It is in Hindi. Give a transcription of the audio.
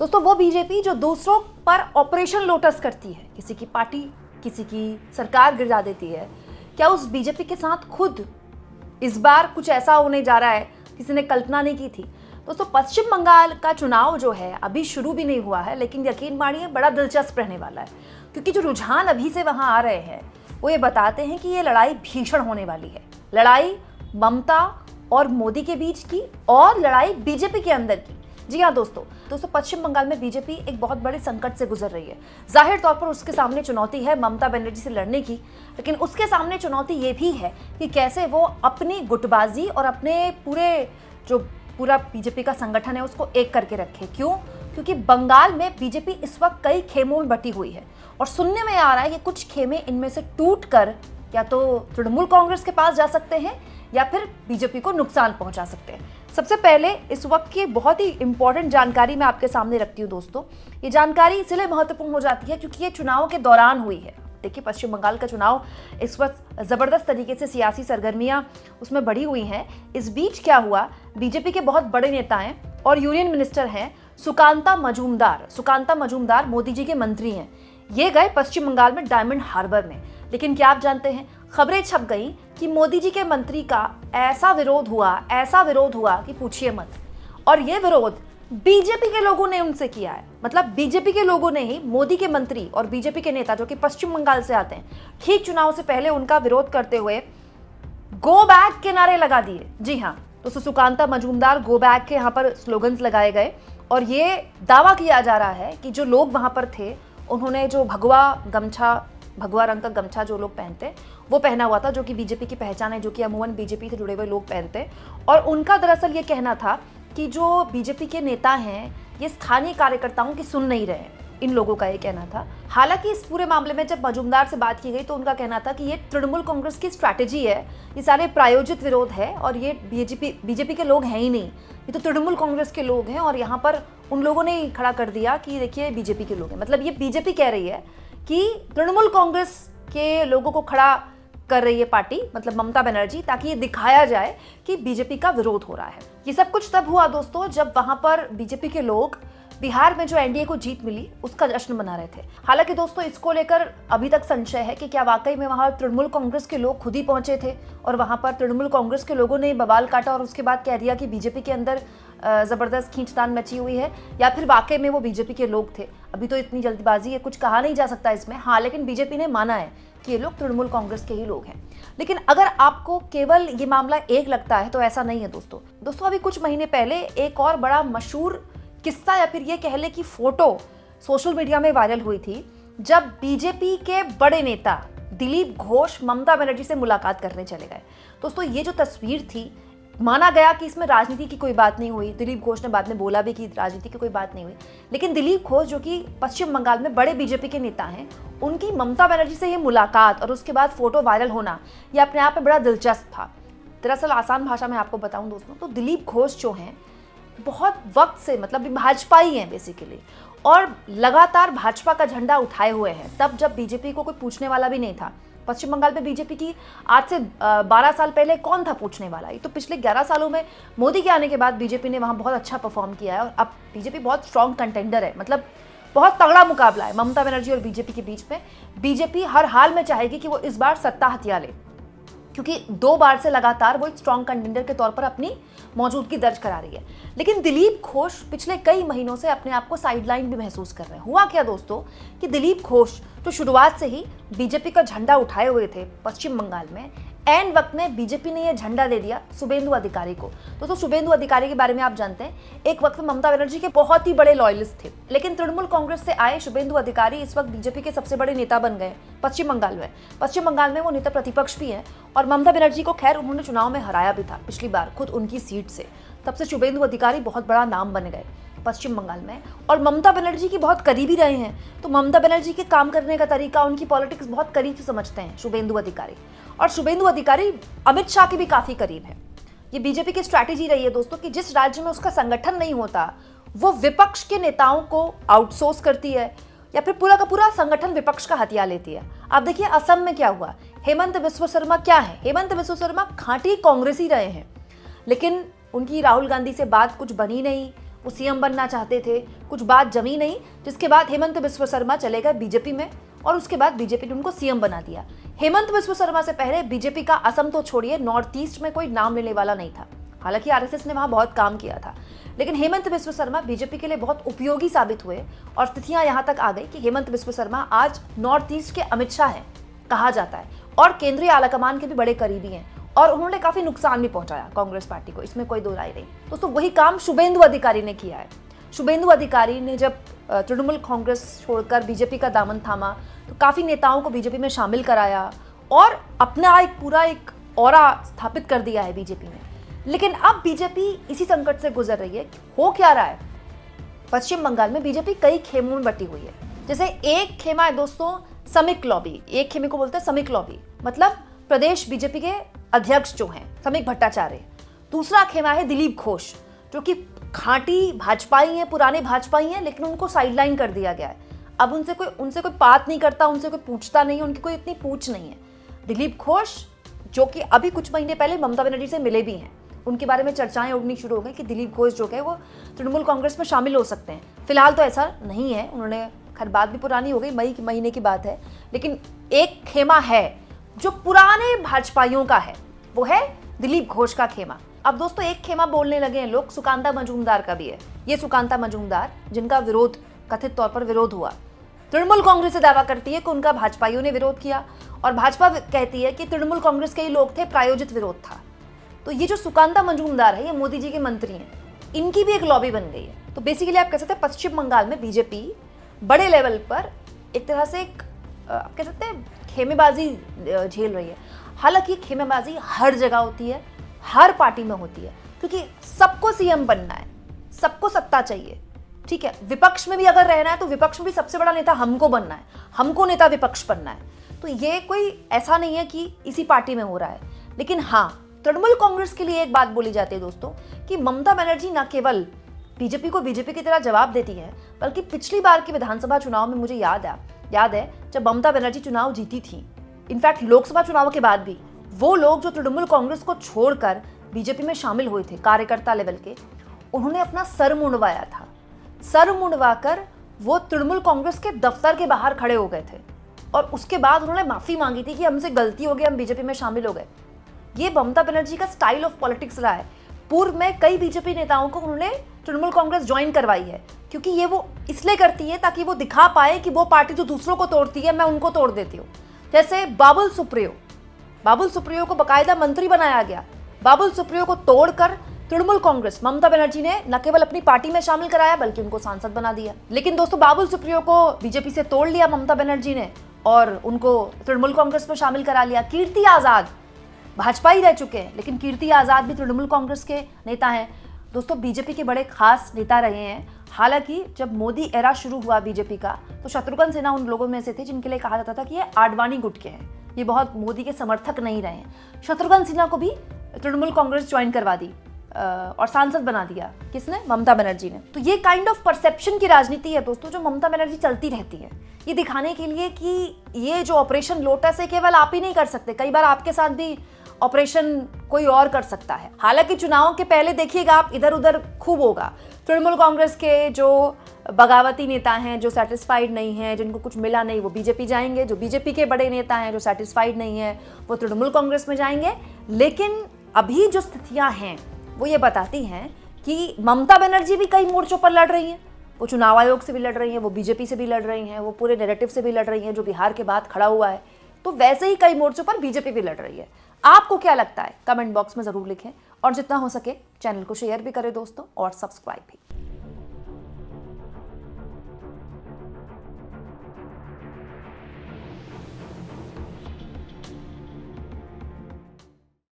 दोस्तों वो बीजेपी जो दूसरों पर ऑपरेशन लोटस करती है, किसी की पार्टी, किसी की सरकार गिरा देती है, क्या उस बीजेपी के साथ खुद इस बार कुछ ऐसा होने जा रहा है किसी ने कल्पना नहीं की थी। दोस्तों पश्चिम बंगाल का चुनाव जो है अभी शुरू भी नहीं हुआ है, लेकिन यकीन मानिए बड़ा दिलचस्प रहने वाला है, क्योंकि जो रुझान अभी से वहां आ रहे हैं वो ये बताते हैं कि ये लड़ाई भीषण होने वाली है। लड़ाई ममता और मोदी के बीच की और लड़ाई बीजेपी के अंदर की। जी हाँ दोस्तों पश्चिम बंगाल में बीजेपी एक बहुत बड़े संकट से गुजर रही है। जाहिर तौर पर उसके सामने चुनौती है ममता बनर्जी से लड़ने की, लेकिन उसके सामने चुनौती ये भी है कि कैसे वो अपनी गुटबाजी और अपने पूरा बीजेपी का संगठन है उसको एक करके रखे। क्यों? क्योंकि बंगाल में बीजेपी इस वक्त कई खेमों में बटी हुई है और सुनने में आ रहा है कि कुछ खेमे इनमें से टूटकर या तो तृणमूल कांग्रेस के पास जा सकते हैं या फिर बीजेपी को नुकसान पहुंचा सकते हैं। सबसे पहले इस वक्त की बहुत ही इंपॉर्टेंट जानकारी मैं आपके सामने रखती हूँ दोस्तों। ये जानकारी इसलिए महत्वपूर्ण हो जाती है क्योंकि ये चुनाव के दौरान हुई है। देखिए पश्चिम बंगाल का चुनाव इस वक्त जबरदस्त तरीके से सियासी सरगर्मियां उसमें बढ़ी हुई हैं। इस बीच क्या हुआ, बीजेपी के बहुत बड़े नेता हैं और यूनियन मिनिस्टर हैं सुकांता मजूमदार मोदी जी के मंत्री हैं। ये गए पश्चिम बंगाल में डायमंड हार्बर में, लेकिन क्या आप जानते हैं खबरें छप गई कि मोदी जी के मंत्री का ऐसा विरोध हुआ कि पूछिए मत। और ये विरोध बीजेपी के लोगों ने उनसे किया है। मतलब बीजेपी के लोगों ने ही मोदी के मंत्री और बीजेपी के नेता जो कि पश्चिम बंगाल से आते हैं, ठीक चुनाव से पहले उनका विरोध करते हुए गो बैक के नारे लगा दिए। जी हाँ तो सुकांता मजूमदार गो बैक के यहाँ पर स्लोगन्स लगाए गए और ये दावा किया जा रहा है कि जो लोग वहां पर थे उन्होंने जो भगवा रंग का गमछा जो लोग पहनते वो पहना हुआ था, जो कि बीजेपी की पहचान है, जो कि अमूमन बीजेपी से जुड़े हुए लोग पहनते। और उनका दरअसल ये कहना था कि जो बीजेपी के नेता हैं ये स्थानीय कार्यकर्ताओं की सुन नहीं रहे हैं, इन लोगों का ये कहना था। हालांकि इस पूरे मामले में जब मजूमदार से बात की गई तो उनका कहना था कि ये तृणमूल कांग्रेस की स्ट्रैटेजी है, ये सारे प्रायोजित विरोध है और ये बीजेपी के लोग हैं ही नहीं, ये तो तृणमूल कांग्रेस के लोग हैं और यहाँ पर उन लोगों ने खड़ा कर दिया कि देखिए बीजेपी के लोग हैं। मतलब ये बीजेपी कह रही है कि तृणमूल कांग्रेस के लोगों को खड़ा कर रही है पार्टी, मतलब ममता बनर्जी, ताकि ये दिखाया जाए कि बीजेपी का विरोध हो रहा है। ये सब कुछ तब हुआ दोस्तों जब वहां पर बीजेपी के लोग बिहार में जो एनडीए को जीत मिली उसका जश्न मना रहे थे। हालांकि दोस्तों इसको लेकर अभी तक संशय है कि क्या वाकई में वहां तृणमूल कांग्रेस के लोग खुद ही पहुंचे थे और वहां पर तृणमूल कांग्रेस के लोगों ने बवाल काटा और उसके बाद कह दिया कि बीजेपी के अंदर जबरदस्त खींचतान मची हुई है, या फिर वाकई में वो बीजेपी के लोग थे। अभी तो इतनी जल्दबाजी है, कुछ कहा नहीं जा सकता इसमें। हाँ, लेकिन बीजेपी ने माना है कि ये लोग तृणमूल कांग्रेस के ही लोग हैं। लेकिन अगर आपको केवल ये मामला एक लगता है तो ऐसा नहीं है दोस्तों। अभी कुछ महीने पहले एक और बड़ा मशहूर किस्सा या फिर ये कह ले कि फोटो सोशल मीडिया में वायरल हुई थी, जब बीजेपी के बड़े नेता दिलीप घोष ममता बनर्जी से मुलाकात करने चले गए। दोस्तों ये जो तस्वीर थी, माना गया कि इसमें राजनीति की कोई बात नहीं हुई। दिलीप घोष ने बाद में बोला भी कि राजनीति की कोई बात नहीं हुई, लेकिन दिलीप घोष जो कि पश्चिम बंगाल में बड़े बीजेपी के नेता हैं, उनकी ममता बनर्जी से ये मुलाकात और उसके बाद फोटो वायरल होना ये अपने आप में बड़ा दिलचस्प था। दरअसल आसान भाषा में आपको बताऊं दोस्तों तो दिलीप घोष जो हैं बहुत वक्त से मतलब भाजपा ही हैं बेसिकली, और लगातार भाजपा का झंडा उठाए हुए हैं तब जब बीजेपी को कोई पूछने वाला भी नहीं था। पश्चिम बंगाल में बीजेपी की आज से 12 साल पहले कौन था पूछने वाला? ये तो पिछले 11 सालों में मोदी के आने के बाद बीजेपी ने वहां बहुत अच्छा परफॉर्म किया है और अब बीजेपी बहुत स्ट्रॉन्ग कंटेंडर है। मतलब बहुत तगड़ा मुकाबला है ममता बनर्जी और बीजेपी के बीच में। बीजेपी हर हाल में चाहेगी कि वो इस बार सत्ता हथिया ले, क्योंकि 2 बार से लगातार वो एक स्ट्रॉन्ग कंटेंडर के तौर पर अपनी मौजूदगी दर्ज करा रही है। लेकिन दिलीप घोष पिछले कई महीनों से अपने आप को साइडलाइन भी महसूस कर रहे हैं। हुआ क्या दोस्तों कि दिलीप घोष जो शुरुआत से ही बीजेपी का झंडा उठाए हुए थे पश्चिम बंगाल में, एंड वक्त में बीजेपी ने यह झंडा दे दिया शुभेंदु अधिकारी को। दोस्तों शुभेंदु अधिकारी के बारे में आप जानते हैं, एक वक्त में ममता बनर्जी के बहुत ही बड़े लॉयलिस्ट थे, लेकिन तृणमूल कांग्रेस से आए शुभेंदु अधिकारी इस वक्त बीजेपी के सबसे बड़े नेता बन गए पश्चिम बंगाल में वो नेता प्रतिपक्ष भी हैं और ममता बनर्जी को खैर उन्होंने चुनाव में हराया भी था पिछली बार खुद उनकी सीट से। तब से शुभेंदु अधिकारी बहुत बड़ा नाम बन गए पश्चिम बंगाल में और ममता बनर्जी की बहुत करीबी रहे हैं। तो ममता बनर्जी के काम करने का तरीका, उनकी पॉलिटिक्स बहुत करीब से समझते हैं शुभेंदु अधिकारी, और शुभेंदु अधिकारी अमित शाह के भी काफी करीब है। ये बीजेपी की स्ट्रैटेजी रही है दोस्तों कि जिस राज्य में उसका संगठन नहीं होता वो विपक्ष के नेताओं को आउटसोर्स करती है या फिर पूरा का पूरा संगठन विपक्ष का हथिया लेती है। आप देखिए असम में क्या हुआ। हेमंत बिस्वा शर्मा क्या है? हेमंत बिस्वा शर्मा खांटी कांग्रेसी रहे हैं, लेकिन उनकी राहुल गांधी से बात कुछ बनी नहीं, वो सीएम बनना चाहते थे, कुछ बात जमी नहीं, जिसके बाद हेमंत बिस्वा शर्मा चले गए बीजेपी में और उसके बाद बीजेपी ने उनको सीएम बना दिया। हेमंत बिस्वा शर्मा से पहले बीजेपी का असम तो छोड़िए, नॉर्थ ईस्ट में कोई नाम लेने वाला नहीं था। हालांकि आरएसएस ने वहां बहुत काम किया था, लेकिन हेमंत बिस्वा शर्मा बीजेपी के लिए बहुत उपयोगी साबित हुए और स्थितियां यहां तक आ गई कि हेमंत बिस्वा शर्मा आज नॉर्थ ईस्ट के अमित शाह हैं कहा जाता है और केंद्रीय आलाकमान के भी बड़े करीबी हैं और उन्होंने काफी नुकसान भी पहुंचाया कांग्रेस पार्टी को, इसमें कोई दो राय नहीं। दोस्तों वही काम शुभेंदु अधिकारी ने किया है। शुभेंदु अधिकारी ने जब तृणमूल कांग्रेस छोड़कर बीजेपी का दामन थामा तो काफी नेताओं को बीजेपी में शामिल कराया और अपना एक ऑरा स्थापित कर दिया है बीजेपी में। लेकिन अब बीजेपी इसी संकट से गुजर रही है। हो क्या रहा है, पश्चिम बंगाल में बीजेपी कई खेमों में बटी हुई है। जैसे एक खेमा है दोस्तों समीक लॉबी, एक खेमे को बोलते हैं समीक लॉबी, मतलब प्रदेश बीजेपी के अध्यक्ष जो हैं समीक भट्टाचार्य। दूसरा खेमा है दिलीप घोष, जो कि खांटी भाजपाई हैं, पुराने भाजपाई हैं, लेकिन उनको साइडलाइन कर दिया गया है। अब उनसे कोई बात नहीं करता, उनसे कोई पूछता नहीं, उनकी कोई इतनी पूछ नहीं है। दिलीप घोष जो कि अभी कुछ महीने पहले ममता बनर्जी से मिले भी हैं, उनके बारे में चर्चाएं उड़नी शुरू हो गई कि दिलीप घोष जो है वो तृणमूल कांग्रेस में शामिल हो सकते हैं। फिलहाल तो ऐसा नहीं है, उन्होंने खैर बात भी पुरानी हो गई, मई के महीने की बात है। लेकिन एक खेमा है जो पुराने भाजपाइयों का है, वो है दिलीप घोष का खेमा। अब दोस्तों एक खेमा बोलने लगे हैं लोग सुकांता मजूमदार का भी है। ये सुकांता मजूमदार जिनका विरोध, कथित तौर पर विरोध हुआ, तृणमूल कांग्रेस से दावा करती है कि उनका भाजपाइयों ने विरोध किया और भाजपा कहती है कि तृणमूल कांग्रेस के ही लोग थे, प्रायोजित विरोध था। तो ये जो सुकांता मजूमदार है ये मोदी जी के मंत्री हैं, इनकी भी एक लॉबी बन गई है। तो बेसिकली आप कह सकते हैं पश्चिम बंगाल में बीजेपी बड़े लेवल पर एक तरह से आप कह सकते हैं खेमेबाजी झेल रही है। हालांकि खेमेबाजी हर जगह होती है, हर पार्टी में होती है, क्योंकि सबको सीएम बनना है, सबको सत्ता चाहिए, ठीक है। विपक्ष में भी अगर रहना है तो विपक्ष में भी सबसे बड़ा नेता हमको बनना है, हमको नेता विपक्ष बनना है। तो ये कोई ऐसा नहीं है कि इसी पार्टी में हो रहा है। लेकिन हाँ, तृणमूल कांग्रेस के लिए एक बात बोली जाती है दोस्तों कि ममता बनर्जी न केवल बीजेपी को बीजेपी की तरह जवाब देती है, बल्कि पिछली बार के विधानसभा चुनाव में मुझे याद है जब ममता बनर्जी चुनाव जीती थी, इनफैक्ट लोकसभा चुनाव के बाद भी वो लोग जो तृणमूल कांग्रेस को छोड़कर बीजेपी में शामिल हुए थे कार्यकर्ता लेवल के, उन्होंने अपना सर मुंडवाया था। सर मुंडवाकर वो तृणमूल कांग्रेस के दफ्तर के बाहर खड़े हो गए थे और उसके बाद उन्होंने माफी मांगी थी कि हमसे गलती हो गई, हम बीजेपी में शामिल हो गए। ये ममता बनर्जी का स्टाइल ऑफ पॉलिटिक्स रहा है। पूर्व में कई बीजेपी नेताओं को उन्होंने तृणमूल कांग्रेस ज्वाइन करवाई है, क्योंकि ये वो इसलिए करती है ताकि वो दिखा पाए कि वो पार्टी जो दूसरों को तोड़ती है मैं उनको तोड़ देती हूँ। जैसे बाबुल सुप्रियो को बाकायदा मंत्री बनाया गया। बाबुल सुप्रियो को तोड़कर तृणमूल कांग्रेस ममता बनर्जी ने न केवल अपनी पार्टी में शामिल कराया बल्कि उनको सांसद बना दिया। लेकिन दोस्तों बाबुल सुप्रियो को बीजेपी से तोड़ लिया ममता बनर्जी ने और उनको तृणमूल कांग्रेस में शामिल करा लिया। कीर्ति आजाद भाजपा ही रह चुके हैं, लेकिन कीर्ति आजाद भी तृणमूल कांग्रेस के नेता हैं। दोस्तों बीजेपी के बड़े खास नेता रहे हैं। हालांकि जब मोदी एरा शुरू हुआ बीजेपी का तो शत्रुघ्न सिन्हा उन लोगों में से थे जिनके लिए कहा जाता था कि ये आडवाणी गुट के हैं, ये बहुत मोदी के समर्थक नहीं रहे हैं। शत्रुघ्न सिन्हा को भी तृणमूल कांग्रेस ज्वाइन करवा दी और सांसद बना दिया। किसने? ममता बनर्जी ने। तो ये काइंड ऑफ परसेप्शन की राजनीति है दोस्तों जो ममता बनर्जी चलती रहती है, ये दिखाने के लिए कि ये जो ऑपरेशन लोटस है केवल आप ही नहीं कर सकते, कई बार आपके साथ भी ऑपरेशन कोई और कर सकता है। हालांकि चुनाव के पहले देखिएगा आप इधर उधर खूब होगा। तृणमूल कांग्रेस के जो बगावती नेता हैं, जो सेटिस्फाइड नहीं हैं, जिनको कुछ मिला नहीं, वो बीजेपी जाएंगे। जो बीजेपी के बड़े नेता हैं जो सेटिस्फाइड नहीं है वो तृणमूल कांग्रेस में जाएंगे। लेकिन अभी जो स्थितियां हैं वो ये बताती हैं कि ममता बनर्जी भी कई मोर्चों पर लड़ रही हैं। वो चुनाव आयोग से भी लड़ रही हैं, वो बीजेपी से भी लड़ रही हैं, वो पूरे नैरेटिव से भी लड़ रही हैं जो बिहार के बाद खड़ा हुआ है। तो वैसे ही कई मोर्चों पर बीजेपी भी लड़ रही है। आपको क्या लगता है कमेंट बॉक्स में जरूर लिखें और जितना हो सके चैनल को शेयर भी करें दोस्तों और सब्सक्राइब भी।